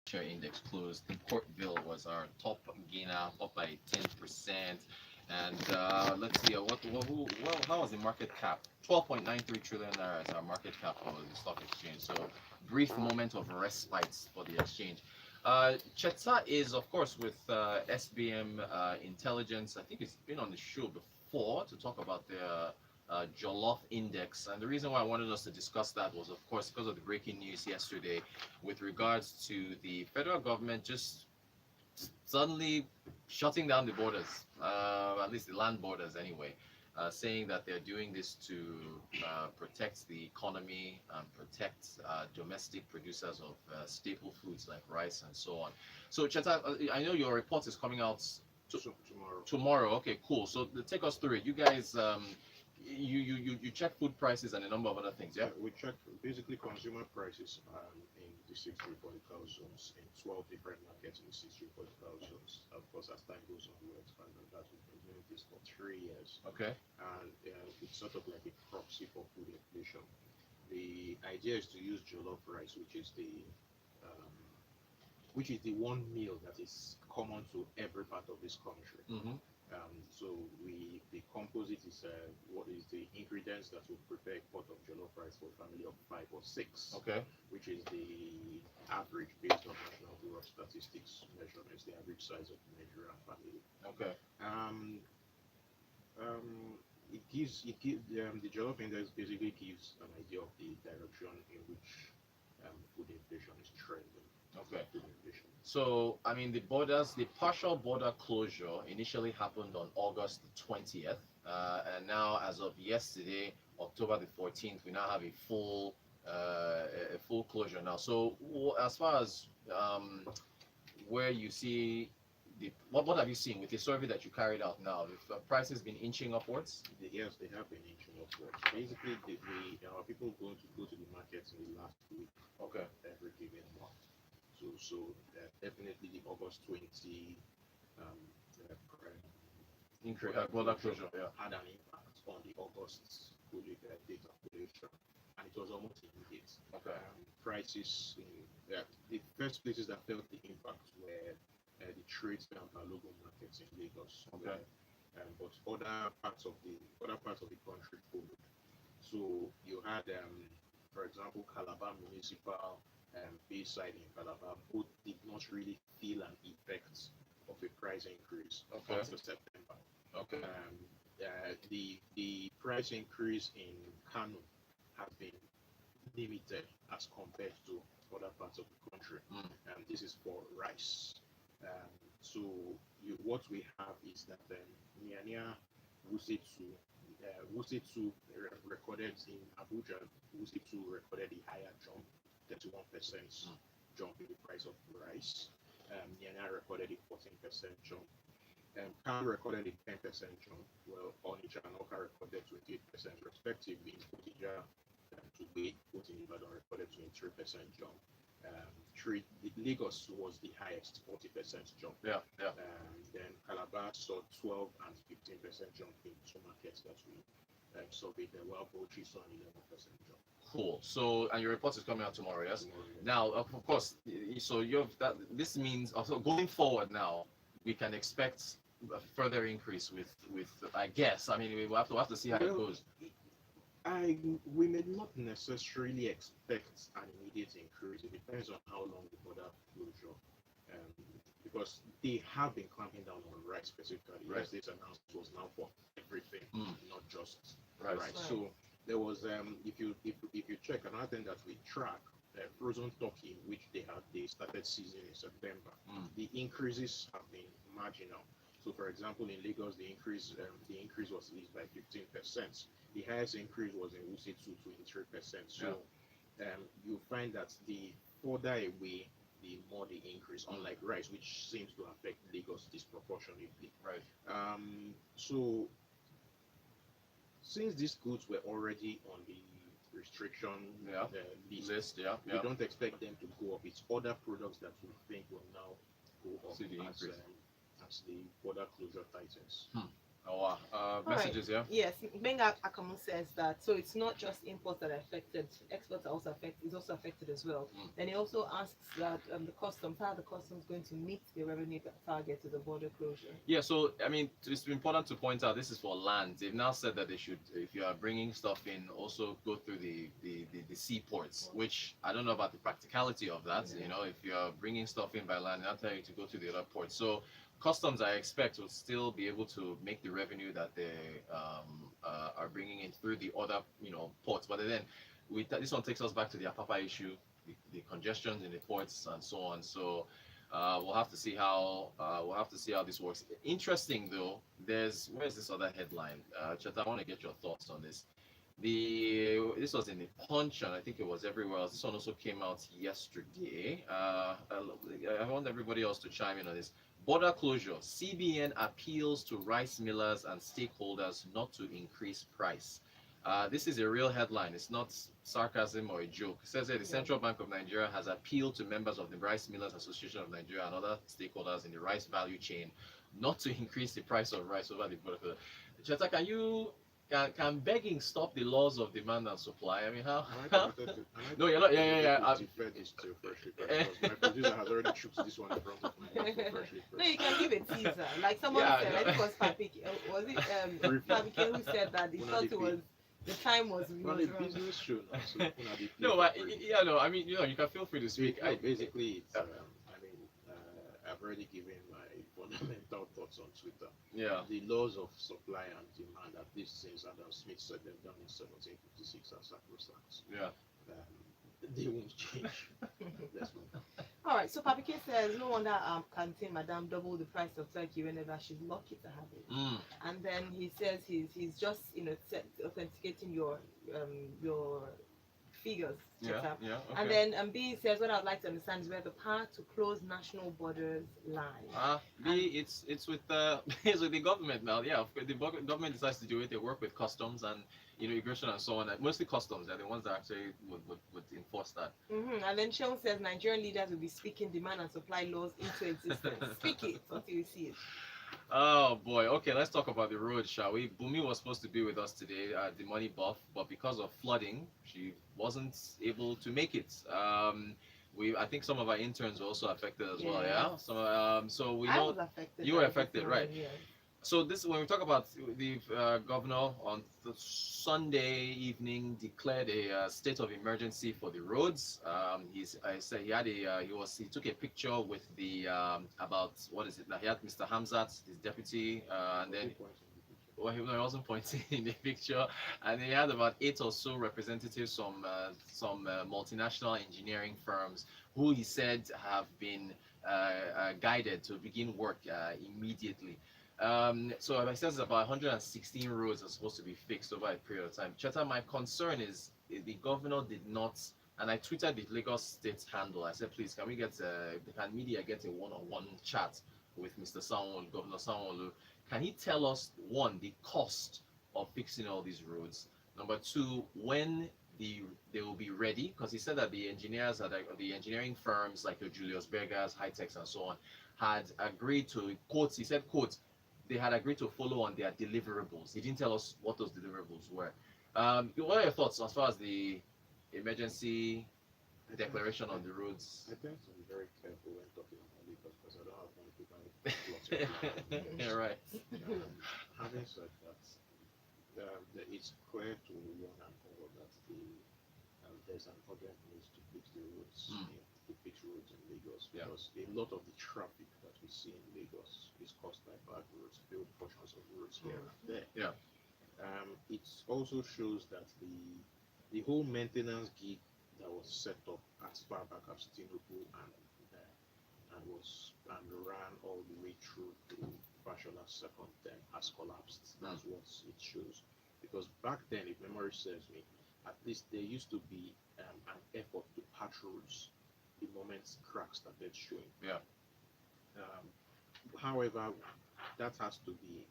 share index closed. Portville was our top gainer, up by 10%. And let's see, how was the market cap? 12.93 trillion naira is our market cap for the stock exchange. So, brief moment of respite for the exchange. Chetsa is, of course, with SBM Intelligence. I think it's been on the show before to talk about the Jollof Index. And the reason why I wanted us to discuss that was, of course, because of the breaking news yesterday with regards to the federal government just suddenly shutting down the borders, at least the land borders anyway, saying that they're doing this to protect the economy and protect domestic producers of staple foods like rice and so on. So, Cheta, I know your report is coming out Tomorrow. tomorrow. Okay, cool. So take us through it. You guys, you check food prices and a number of other things, yeah? We check basically consumer prices in the six geopolitical zones in 12 different markets in the six geopolitical zones. Of course, as time goes on, we expand on that. We've been doing this for 3 years, Okay. and it's sort of like a proxy for food inflation. The idea is to use jollof rice, um, which is the one meal that is common to every part of this country. Mm-hmm. So we the composite is what is the ingredients that will prepare a pot of jollof rice for a family of five or six, Okay. which is the average based on National Bureau of Statistics measurements, the average size of the Nigerian family. Okay. Um, the jollof index basically gives an idea of the direction in which food inflation is trending. Okay. Food inflation. So, I mean, the partial border closure initially happened on August the 20th. And now, as of yesterday, October the 14th, we now have a full closure now. So, as far as where you see what have you seen with the survey that you carried out now? If prices been inching upwards? Yes, they have been inching upwards. Basically, our people going to go to the markets in the last week of Okay. every given month. So definitely the August 20 um, Border closure, yeah. had an impact on the August data collation, and it was almost immediate. Okay. Prices in the first places that felt the impact were the trade and Balogun markets in Lagos. Okay. But other parts of the country followed. So you had, for example, Calabar Municipal Bayside in Calabar, both did not really feel an effect of a price increase Okay. until September. Okay. The price increase in Kano has been limited as compared to other parts of the country. Mm. This is for rice. Um, so what we have is that Nyanya Wuse 2 recorded in Abuja. Wuse 2 recorded a higher jump, 31% Mm. jump in the price of rice. Nyanya recorded a 14% jump. Kano recorded a 10% jump, while Onitsha and Oka recorded 28% respectively. Bodija today, both in Ibadan, recorded 23% jump. Lagos was the highest, 40% jump. Yeah, yeah. Then Calabar saw 12 and 15% jump in two markets that we surveyed, while Bauchi saw an 11% jump. Cool. So, and your report is coming out tomorrow, yes? Tomorrow, yes. Now, of course, so you've that. This means also going forward now, we can expect a further increase with. I guess. I mean, we have to see how it Well, goes. we may not necessarily expect an immediate increase. It depends on how long the border closure, um, because they have been clamping down on rice specifically. Right. Yesterday's announcement was now for everything, Mm. not just Right. rice. So there was, if you check another thing that we track, frozen turkey, which they started seasoning in September. Mm. The increases have been marginal. So, for example, in Lagos, the increase was at least by 15%. The highest increase was in Wuse 2, 23%. So you find that the further away, the more the increase, unlike rice, which seems to affect Lagos disproportionately. Right. So since these goods were already on the restriction Yeah. list, Yeah. we Yeah. don't expect them to go up. It's other products that we think will now go up See the as, increase. as the border closure tightens. Hmm. Oh, wow. All right. Messages, yeah? Yes, Benga Akamu says that. So it's not just imports that are affected. Exports are also affected. Is also affected as well. Mm. Then he also asks that the customs, how are the customs going to meet the revenue target with the border closure? Yeah, so I mean, it's important to point out this is for land. They've now said that they should, if you are bringing stuff in, also go through the seaports, which I don't know about the practicality of that. Yeah. You know, if you are bringing stuff in by land, they'll tell you to go to the other ports. So customs, I expect, will still be able to make the revenue that they are bringing in through the other, ports. But then, this one takes us back to the Apapa issue, the congestions in the ports and so on. So we'll have to see how this works. Interesting though. Where's this other headline? Chet, I want to get your thoughts on this. This was in the Punch, and I think it was everywhere else. This one also came out yesterday. I want everybody else to chime in on this. Border closure. CBN appeals to rice millers and stakeholders not to increase price. This is a real headline. It's not sarcasm or a joke. It says that the Central Bank of Nigeria has appealed to members of the Rice Millers Association of Nigeria and other stakeholders in the rice value chain not to increase the price of rice over the border. Cheta, can begging stop the laws of demand and supply? I mean, how? No, you're not. Yeah, yeah, yeah. Defer this to Freshly Pressed because my producer has already chooked this one in front of me. Freshly No, you Pressed. can give a teaser. Like someone Yeah, said, I think it was Papike, was it Papike who said that he Una thought dey it was the time was Not was a wrong. business show now, so una dey play no, for but free. yeah, no. I mean, you can feel free to speak. Basically, it's, I mean, I've already given my fundamental thoughts on Twitter. Yeah. The laws of supply and demand, at least since Adam Smith set them down in 1756, are sacrosanct. Yeah. They won't change. Let's move on. All right, so Papike says no wonder canteen madam double the price of turkey whenever she's lucky to have it. Mm. And then he says he's just authenticating your figures, Yeah. Cheta. Yeah. And Okay. then B says what I'd like to understand is where the power to close national borders lies. It's with it's with the government now. Yeah, the government decides to do it. They work with customs and immigration and so on. And mostly customs. They're the ones that actually would enforce that. And then Sean says Nigerian leaders will be speaking demand and supply laws into existence. Speak it until you see it. Oh boy. Okay, let's talk about the road, shall we? Bumi was supposed to be with us today, the money buff, but because of flooding, she wasn't able to make it. I think some of our interns were also affected as well. Yeah. Yeah. So we I know was affected. you were by this affected, right? morning, yes. So this when we talk about the governor on the Sunday evening declared a state of emergency for the roads. I said he had he took a picture with the about what is it now? He had Mr. Hamzat, his deputy, and then well, he wasn't pointing in the picture, and he had about 8 or so representatives from some multinational engineering firms who he said have been guided to begin work immediately. So it says about 116 roads are supposed to be fixed over a period of time. Cheta, my concern is the governor did not, and I tweeted the Lagos State handle. I said, please, can media get a one-on-one chat with Mr. Sanwo-Olu, Governor Sanwo-Olu? Can he tell us, one, the cost of fixing all these roads? Number two, when they will be ready? Because he said that the engineering firms like your Julius Berger's, Hightex, and so on, had agreed to, quotes, he said, quotes, they had agreed to follow on their deliverables. He didn't tell us what those deliverables were. What are your thoughts as far as the emergency declaration on the roads? I tend to be very careful when talking about Lagos because I don't have money to buy lots of land. Yeah, right. Having said that, it's clear to one and all that there's an urgent need to fix the roads, to fix roads in Lagos because a lot of the traffic that we see in Lagos is caused by bad roads, built portions of roads here and there. Yeah. It also shows that the whole maintenance gig that was set up as far back as Tinubu and ran all the way through to Fashion's second term has collapsed. That's what it shows. Because back then, if memory serves me, at least there used to be an effort to patch roads the moment cracks started showing. Yeah. However, that has to be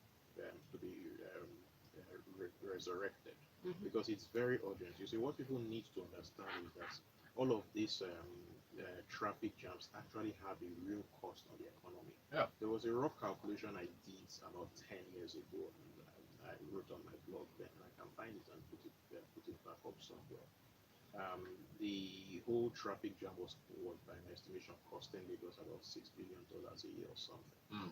resurrected because it's very urgent. You see, what people need to understand is that all of these traffic jams actually have a real cost on the economy. Yeah. There was a rough calculation I did about 10 years ago, and I wrote on my blog then, and I can find it and put it back up somewhere. The whole traffic jam was by an estimation costing Lagos about $6 billion a year or something. Mm.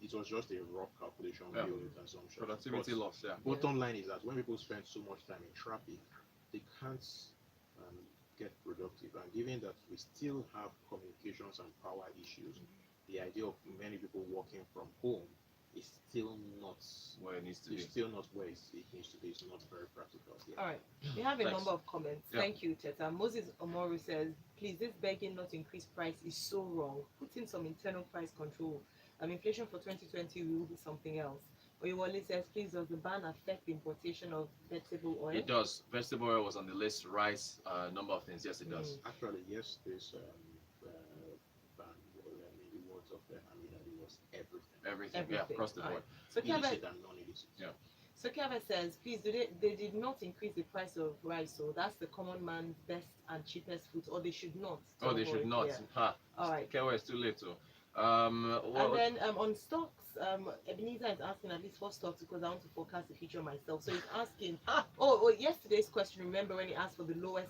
It was just a rough calculation Yeah. view with assumption. Productivity loss, yeah. Bottom line is that when people spend so much time in traffic, they can't get productive. And given that we still have communications and power issues, the idea of many people working from home is still not Where it needs to be. it's still not where it needs to be. It's not very practical. Yeah. All right. We have a Thanks. number of comments. Yeah. Thank you, Teta. Moses Omoru says, please, this begging not to increase price is so wrong. Put in some internal price control. Inflation for 2020 will be something else. Oyewole says, please, does the ban affect the importation of vegetable oil? It does. Vegetable oil was on the list. Rice, number of things. Yes, it does. Actually, yes, this ban, in the words of Amina, it was everything. Everything. Yeah, across the All board. right. So Kevin, Illicit and non-illicit. Yeah. So Kevin says, please, they did not increase the price of rice, so that's the common man's best and cheapest food, or they should not. to Oh, they should avoid- not. yeah. Ha. All right. Okay, well, it's too late too. And then on stocks, Ebenezer is asking at least 4 stocks because I want to forecast the future myself. So he's asking, yesterday's question, remember when he asked for the lowest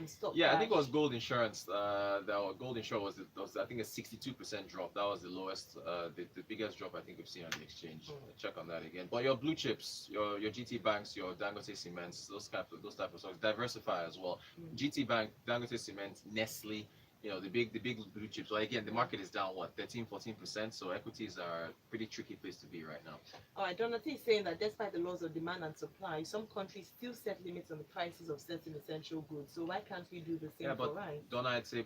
stock? Yeah, I price? think it was gold insurance. The gold insurance was I think a 62% drop. That was the lowest, the biggest drop I think we've seen on the exchange. Check on that again. But your blue chips, your GT banks, your Dangote cements, those type of stocks, diversify as well. GT Bank, Dangote Cement, Nestle. The big blue chips. Well, again, the market is down 13-14%. So equities are a pretty tricky place to be right now. All right, Donati is saying that despite the laws of demand and supply, some countries still set limits on the prices of certain essential goods. So why can't we do the same Yeah, for but rice? Donna, I'd say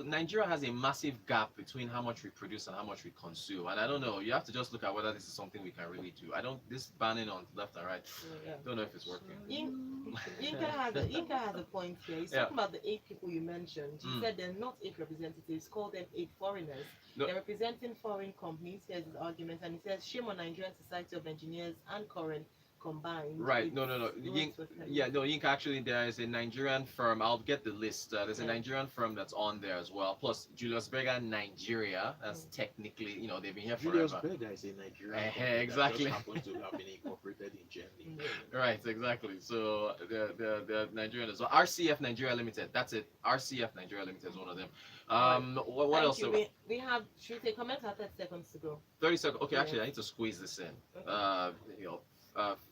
Nigeria has a massive gap between how much we produce and how much we consume, and I don't know. You have to just look at whether this is something we can really do. This banning on left and right. Yeah. Don't know if it's working. Inca has a point here. He's Yeah. talking about the 8 people you mentioned. He said they're not 8 representatives, call them 8 foreigners. No. They're representing foreign companies. Here's his argument, and he says, shame on Nigerian Society of Engineers and current combined. Right? It's No. worse for them. Yinka, actually, there is a Nigerian firm. I'll get the list. There's a Yeah. Nigerian firm that's on there as well. Plus Julius Berger, Nigeria. That's technically, they've been here Julius forever. Berger is a Nigerian Eh, company that exactly. just happens to have been incorporated in Germany. Right, exactly. So the Nigerian as well. RCF Nigeria Limited. That's it. RCF Nigeria Limited is one of them. What Thank else? you. We have, should we take comments? 30 seconds to go. 30 seconds. Okay, Yeah. actually, I need to squeeze this in. Okay.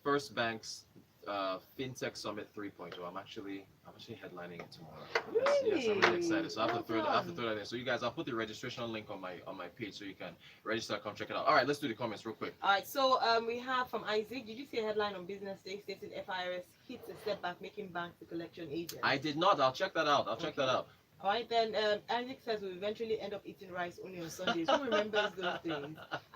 First Bank's FinTech Summit 3.0. I'm actually headlining it tomorrow. Yes, I'm really excited. So I have to throw that in. So you guys, I'll put the registration link on my page so you can register. Come check it out. All right, let's do the comments real quick. All right, so we have from Isaac. Did you see a headline on Business Day stating FIRS hits a setback, making banks the collection agent? I did not. I'll check that out. All right, then Isaac says we'll eventually end up eating rice only on Sundays. Who remembers those days?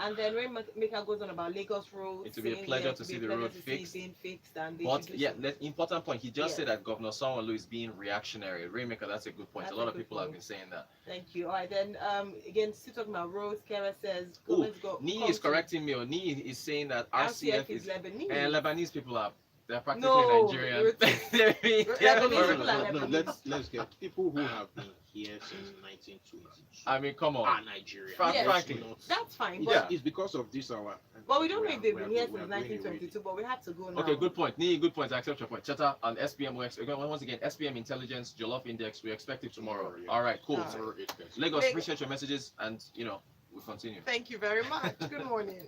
And then Rainmaker goes on about Lagos roads. It will be a saying, pleasure yeah, to it see will be the a road pleasure to see it fixed. being fixed, and they But should do yeah, something. important point. He just Yes. said that Governor Sanwo-Olu is being reactionary. Rainmaker, that's a good point. That's a lot a of good people have point. been saying that. Thank you. All right, then again, still talking about roads. Kara says, Oh, let's go. Nee is correcting me. Nee is saying that RCF RCF is is Lebanese. Lebanese people are. They're practically No, Nigerian. Lebanese They're people are No, Lebanese. let's get people who have been here since 1922. I mean, come on. are Nigerian. Yeah. Frankly. That's fine. Yeah. But It's because of this our. Well, we don't know if they've we been are- here we since are going away. 1922, but we have to go now. Okay, good point. Nee, good point. I accept your point. Cheta on SPM. Once again, SPM Intelligence, Jollof Index. We expect it tomorrow. Yeah. All right, cool. All right. Tomorrow, 8:30. Lagos, Lagos. appreciate your messages, and we'll continue. Thank you very much. Good morning.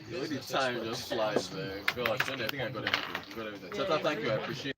The way the time just flies, man. Gosh, I think I got everything. Cheta, thank you. I appreciate it.